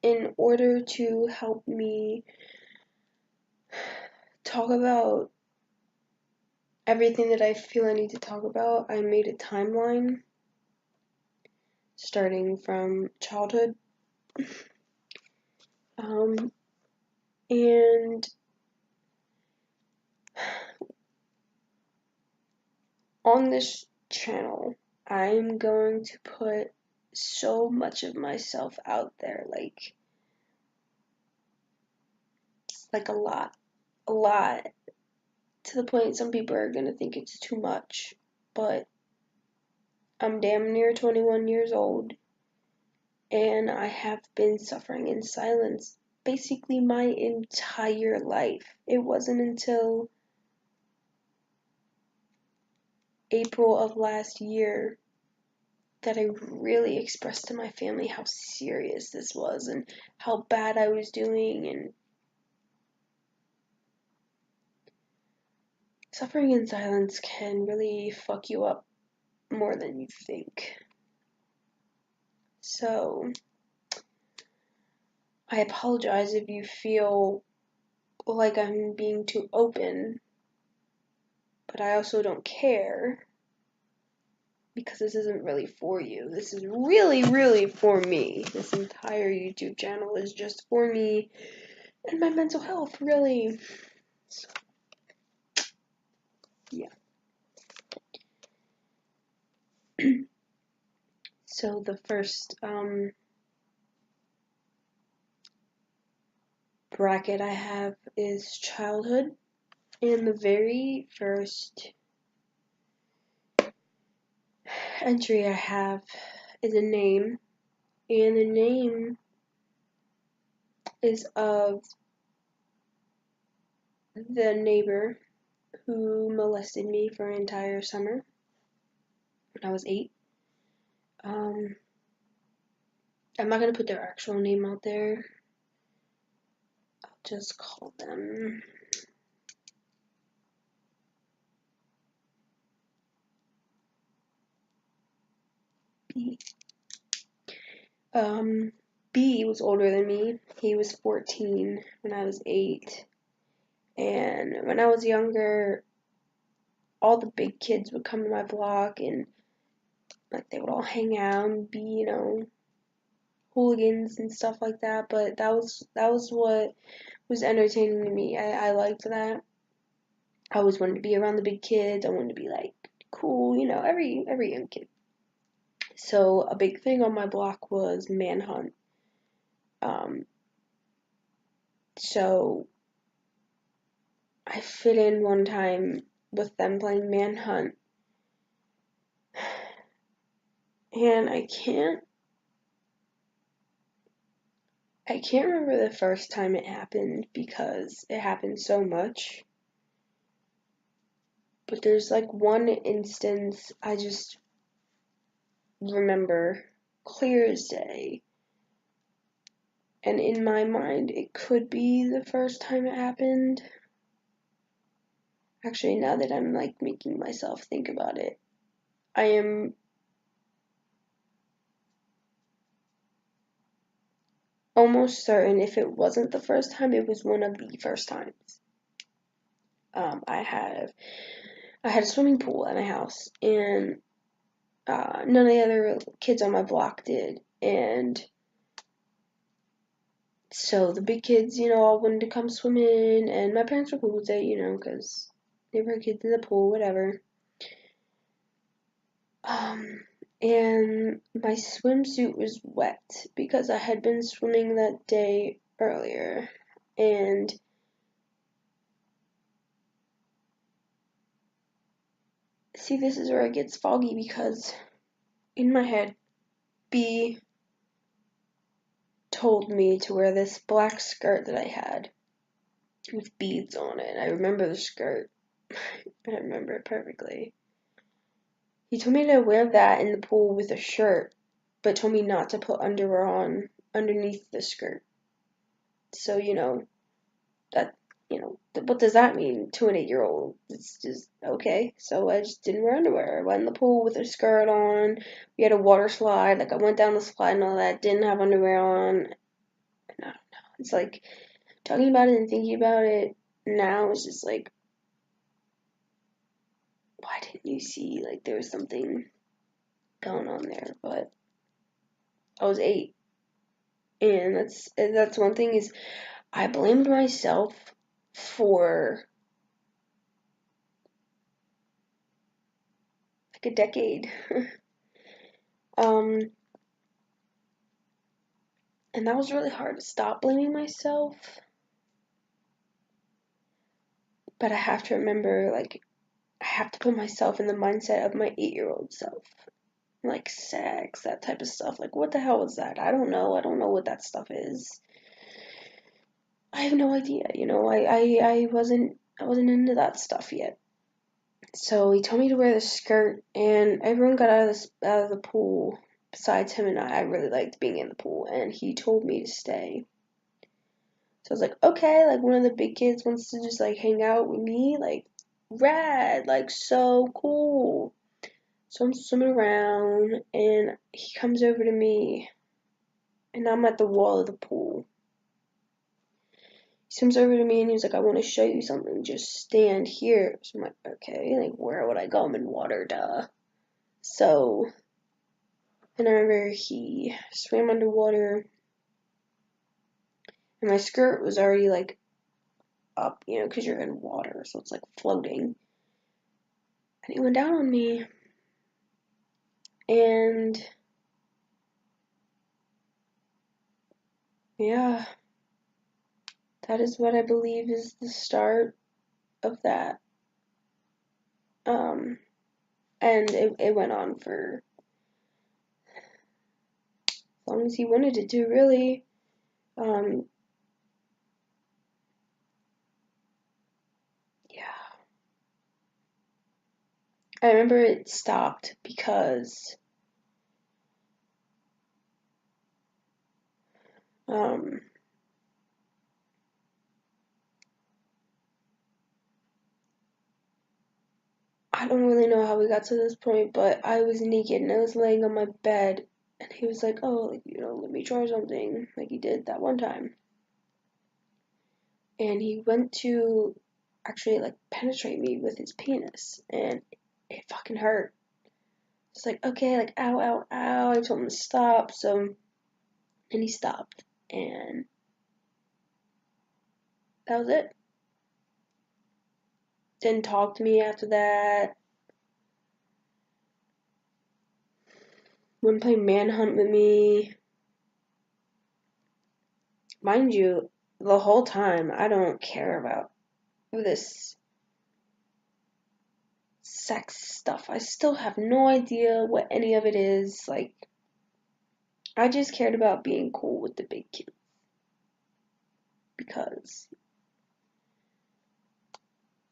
in order to help me talk about everything that I feel I need to talk about, I made a timeline starting from childhood. And on this channel, I'm going to put so much of myself out there, like a lot, to the point some people are gonna think it's too much, but I'm damn near 21 years old, and I have been suffering in silence basically my entire life. It wasn't until April of last year that I really expressed to my family how serious this was and how bad I was doing. And suffering in silence can really fuck you up more than you think. So, I apologize if you feel like I'm being too open, but I also don't care, because this isn't really for you. This is really for me. This entire YouTube channel is just for me and my mental health, really. So, yeah. So the first bracket I have is childhood, and the very first entry I have is a name, and the name is of the neighbor who molested me for an entire summer when I was 8. I'm not gonna put their actual name out there. I'll just call them B. B was older than me. He was 14 when I was 8. And when I was younger, all the big kids would come to my block, and like they would all hang out and be, hooligans and stuff like that. But that was what was entertaining to me. I liked that. I always wanted to be around the big kids. I wanted to be like cool, every young kid. So a big thing on my block was manhunt. So I fit in one time with them playing manhunt, and I can't remember the first time it happened because it happened so much. But there's like one instance I just remember clear as day. And in my mind, it could be the first time it happened. Actually, now that I'm like making myself think about it, I am almost certain if it wasn't the first time, it was one of the first times. I had a swimming pool at my house, and none of the other kids on my block did, and so the big kids, all wanted to come swim in, and my parents were cool with it, because they were kids in the pool, whatever. And my swimsuit was wet because I had been swimming that day earlier, and see, this is where it gets foggy because in my head, B told me to wear this black skirt that I had with beads on it. I remember the skirt. I remember it perfectly. He told me to wear that in the pool with a shirt, but told me not to put underwear on underneath the skirt. So, that, what does that mean to an 8-year-old? It's just, okay. So I just didn't wear underwear. I went in the pool with a skirt on. We had a water slide. Like, I went down the slide and all that. Didn't have underwear on. I don't know. It's like talking about it and thinking about it now is just like, why didn't you see like there was something going on there? But I was 8, and that's one thing is I blamed myself for like a decade. um, and that was really hard to stop blaming myself. But I have to remember, like, I have to put myself in the mindset of my 8-year-old self. Like sex, that type of stuff. Like, what the hell was that? I don't know. I don't know what that stuff is. I have no idea. You know, I wasn't into that stuff yet. So he told me to wear the skirt, and everyone got out of the pool besides him and I. I really liked being in the pool, and he told me to stay. So I was like, okay, like one of the big kids wants to just like hang out with me, like rad, like so cool. So I'm swimming around, and he comes over to me, and I'm at the wall of the pool. He comes over to me and he's like, I want to show you something. Just stand here. So I'm like, okay, like where would I go? I'm in water, duh. So, and I remember he swam underwater, and my skirt was already like up, you know, because you're in water, so it's like floating. And he went down on me, and yeah, that is what I believe is the start of that. And it went on for as long as he wanted it to, really. Um, yeah. I remember it stopped because um, I don't really know how we got to this point, but I was naked and I was laying on my bed, and he was like, "Oh, like, you know, let me try something," like he did that one time. And he went to actually like penetrate me with his penis, and it fucking hurt. It's like, okay, like ow, ow, ow. I told him to stop, so and he stopped, and that was it. Didn't talk to me after that. Wouldn't play manhunt with me. Mind you, the whole time I don't care about this sex stuff. I still have no idea what any of it is. Like, I just cared about being cool with the big kids because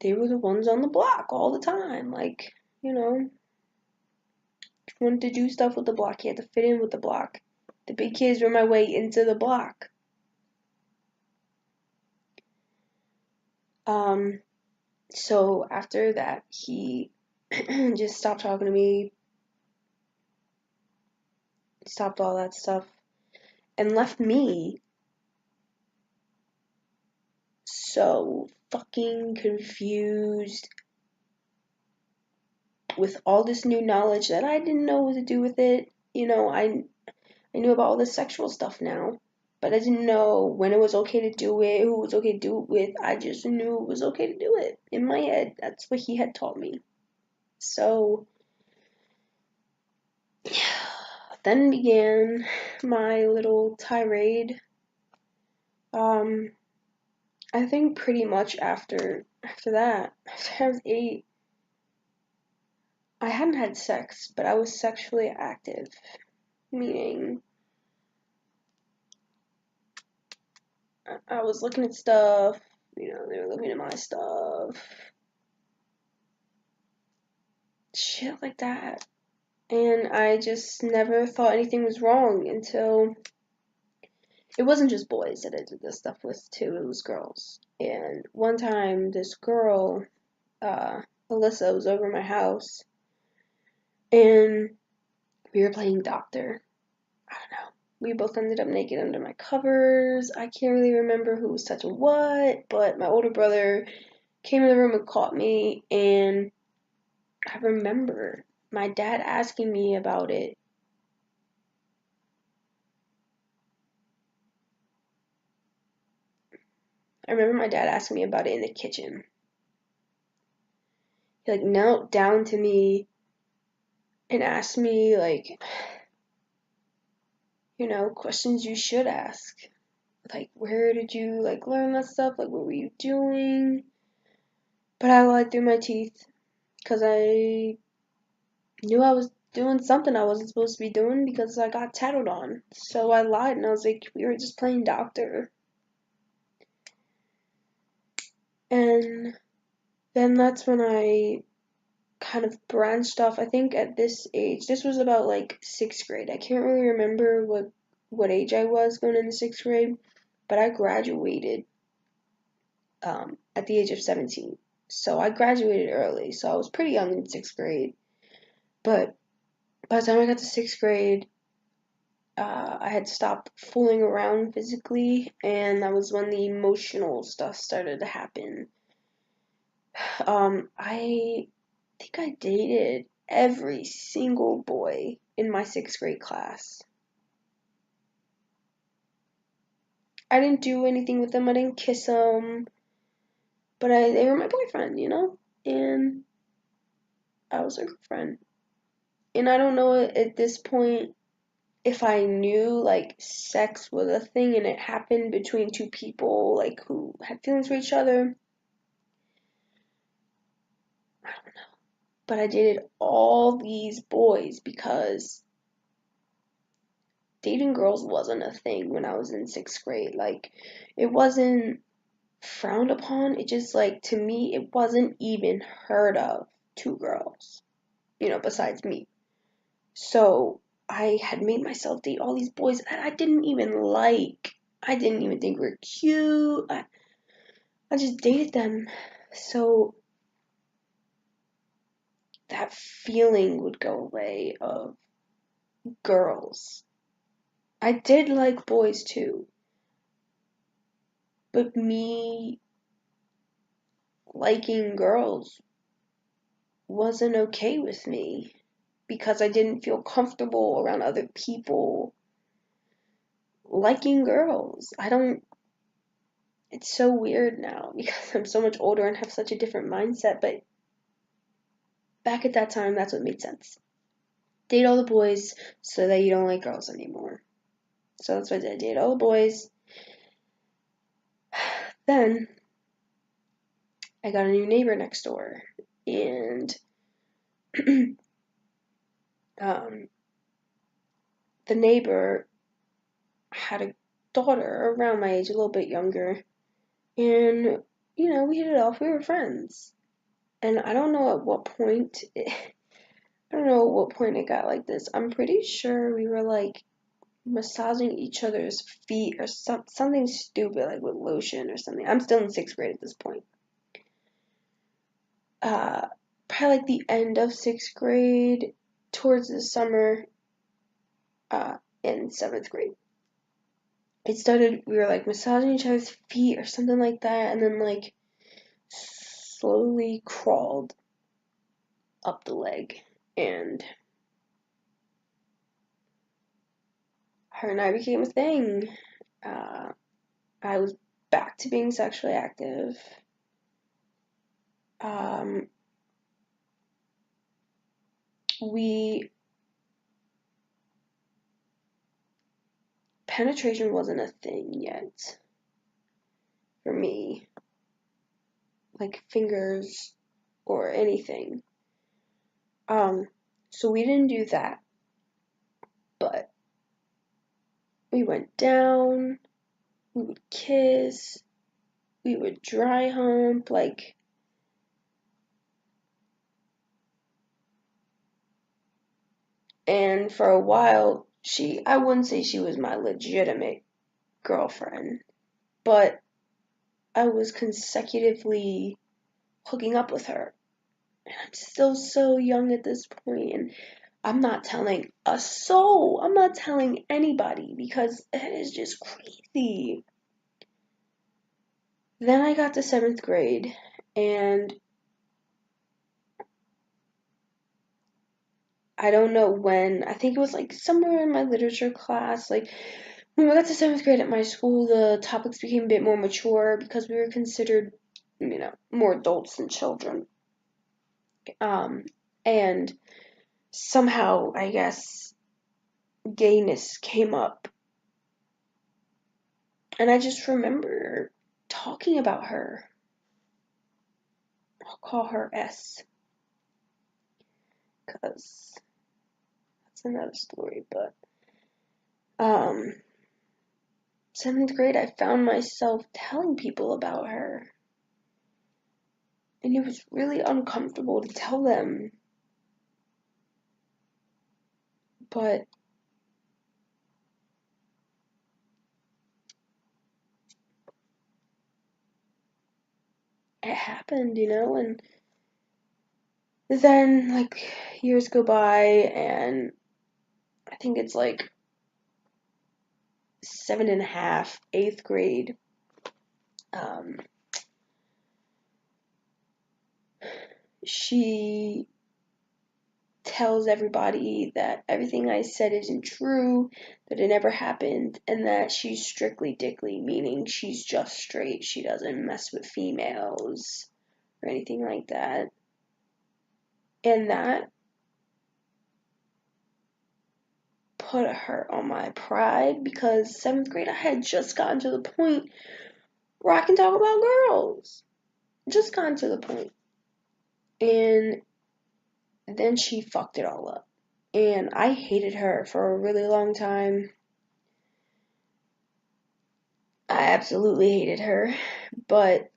they were the ones on the block all the time. Like, you know, wanted to do stuff with the block. You had to fit in with the block. The big kids were my way into the block. So after that, he just stopped talking to me, stopped all that stuff, and left me so fucking confused with all this new knowledge that I didn't know what to do with it. You know, I knew about all this sexual stuff now, but I didn't know when it was okay to do it, who was okay to do it with. I just knew it was okay to do it in my head. That's what he had taught me. So, then began my little tirade. Um, I think pretty much after that, after I was 8, I hadn't had sex, but I was sexually active, meaning I was looking at stuff, you know, they were looking at my stuff, shit like that. And I just never thought anything was wrong until it wasn't just boys that I did this stuff with too, it was girls. And one time, this girl, Alyssa, was over my house, and we were playing doctor. I don't know. We both ended up naked under my covers. I can't really remember who was touching what, but my older brother came in the room and caught me, and I remember my dad asking me about it. I remember my dad asking me about it in the kitchen. He like knelt down to me and asked me like, questions you should ask. Like, where did you like learn that stuff? Like, what were you doing? But I lied through my teeth because I knew I was doing something I wasn't supposed to be doing because I got tattled on. So I lied and I was like, we were just playing doctor. And then that's when I kind of branched off. I think at this age, this was about like 6th grade. I can't really remember what age I was going into 6th grade, but I graduated at the age of 17. So I graduated early, so I was pretty young in 6th grade. But by the time I got to 6th grade, I had stopped fooling around physically, and that was when the emotional stuff started to happen. I think I dated every single boy in my 6th grade class. I didn't do anything with them, I didn't kiss them, but they were my boyfriend, and I was their girlfriend. And I don't know at this point if I knew like sex was a thing and it happened between two people like who had feelings for each other. I don't know. But I dated all these boys because dating girls wasn't a thing when I was in 6th grade. Like, it wasn't frowned upon. It just, like, to me, it wasn't even heard of two girls, besides me. So I had made myself date all these boys that I didn't even like. I didn't even think were cute. I just dated them. So that feeling would go away of girls. I did like boys too, but me liking girls wasn't okay with me because I didn't feel comfortable around other people liking girls. It's so weird now because I'm so much older and have such a different mindset, but back at that time, that's what made sense. Date all the boys so that you don't like girls anymore. So that's what I did. Date all the boys. Then I got a new neighbor next door, and the neighbor had a daughter around my age, a little bit younger, and we hit it off. We were friends, and I don't know at what point. I don't know at what point it got like this. I'm pretty sure we were like massaging each other's feet or something stupid like with lotion or something. I'm still in 6th grade at this point. Probably like the end of 6th grade, towards the summer, in 7th grade. We were like massaging each other's feet or something like that, and then like slowly crawled up the leg, and her and I became a thing. I was back to being sexually active. Penetration wasn't a thing yet for me, like fingers or anything. So we didn't do that, but we went down, we would kiss, we would dry hump, like, and for a while, I wouldn't say she was my legitimate girlfriend, but I was consecutively hooking up with her. And I'm still so young at this point, and I'm not telling a soul. I'm not telling anybody because it is just crazy. Then I got to 7th grade, and I don't know when. I think it was like somewhere in my literature class. Like when we got to 7th grade at my school, the topics became a bit more mature because we were considered, more adults than children. And somehow, I guess, gayness came up. And I just remember talking about her. I'll call her S, because that's another story. But, 7th grade, I found myself telling people about her. And it was really uncomfortable to tell them. But it happened, and then, like, years go by, and I think it's like 7.5, 8th grade. She tells everybody that everything I said isn't true, that it never happened, and that she's strictly dickly, meaning she's just straight. She doesn't mess with females or anything like that. And that put a hurt on my pride because 7th grade I had just gotten to the point where I can talk about girls. Just gotten to the point. And then she fucked it all up. And I hated her for a really long time. I absolutely hated her. But,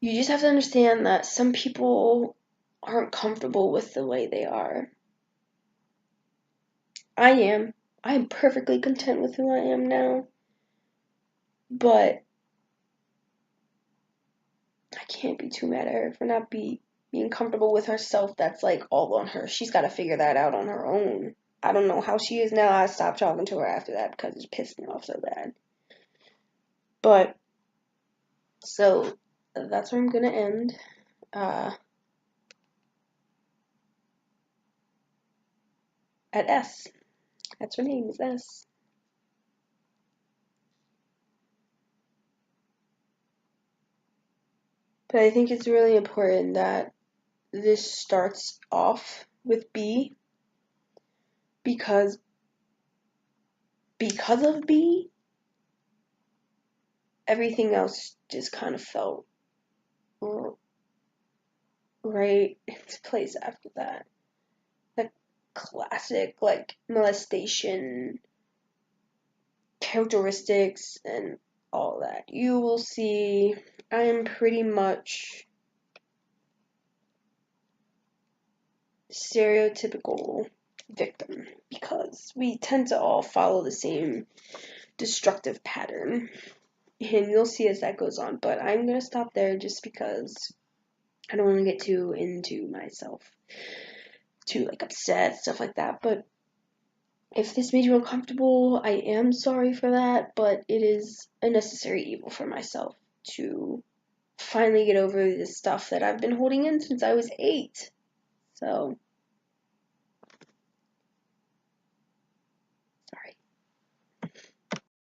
you just have to understand that some people aren't comfortable with the way they are. I am. I am perfectly content with who I am now. But I can't be too mad at her for not being comfortable with herself. That's like all on her. She's got to figure that out on her own. I don't know how she is now. I stopped talking to her after that because it pissed me off so bad. But, so, that's where I'm going to end. At S. That's her name, is S. But I think it's really important that this starts off with B, because of B, everything else just kind of felt right into place after that. Like classic, like, molestation characteristics and all that. You will see I am pretty much stereotypical victim because we tend to all follow the same destructive pattern. And you'll see as that goes on. But I'm going to stop there just because I don't want to get too into myself, too, like, upset, stuff like that. But if this made you uncomfortable, I am sorry for that. But it is a necessary evil for myself to finally get over this stuff that I've been holding in since I was 8. So,